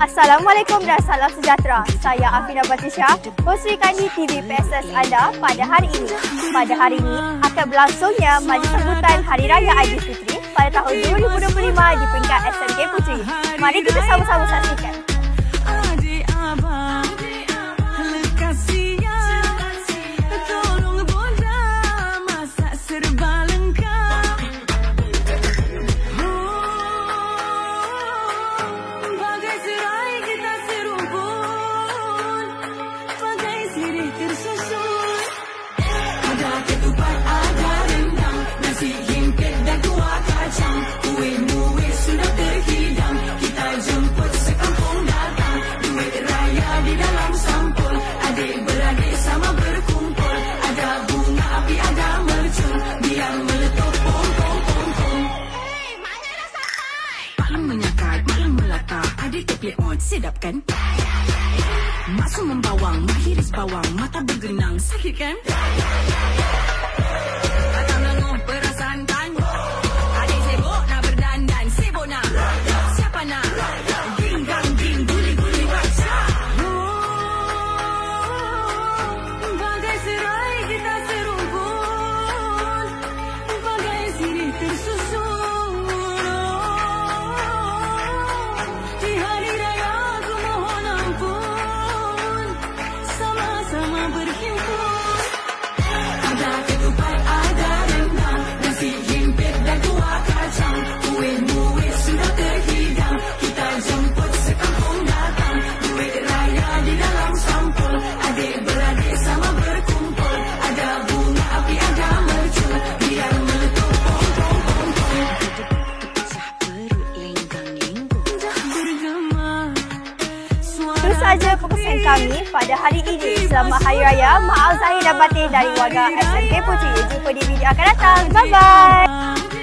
Assalamualaikum dan salam sejahtera. Saya Afina Batisha, hos Kandi TV PSS anda pada hari ini. Pada hari ini akan berlangsungnya majlis sambutan Hari Raya Aidilfitri pada tahun 2025 di peringkat SMK Puteri. Mari kita sama-sama saksikan. Sedap kan? Masuk membawang, mahiris bawang, mata bergenang, sakit kan? Datang lenguh perasaan kan? Adik sibuk nak berdandan, sibuk nak? Siapa nak? Ginggang ging, guli-guli baca. Bagai serai kita serumpun, bagai sirih tersusun. Di hari raya itu sahaja perkongsian kami pada hari ini. Selamat Hari Raya Maaf Zahir dan Batin dari warga SMK Puteri. Jumpa di video akan datang. Bye-bye.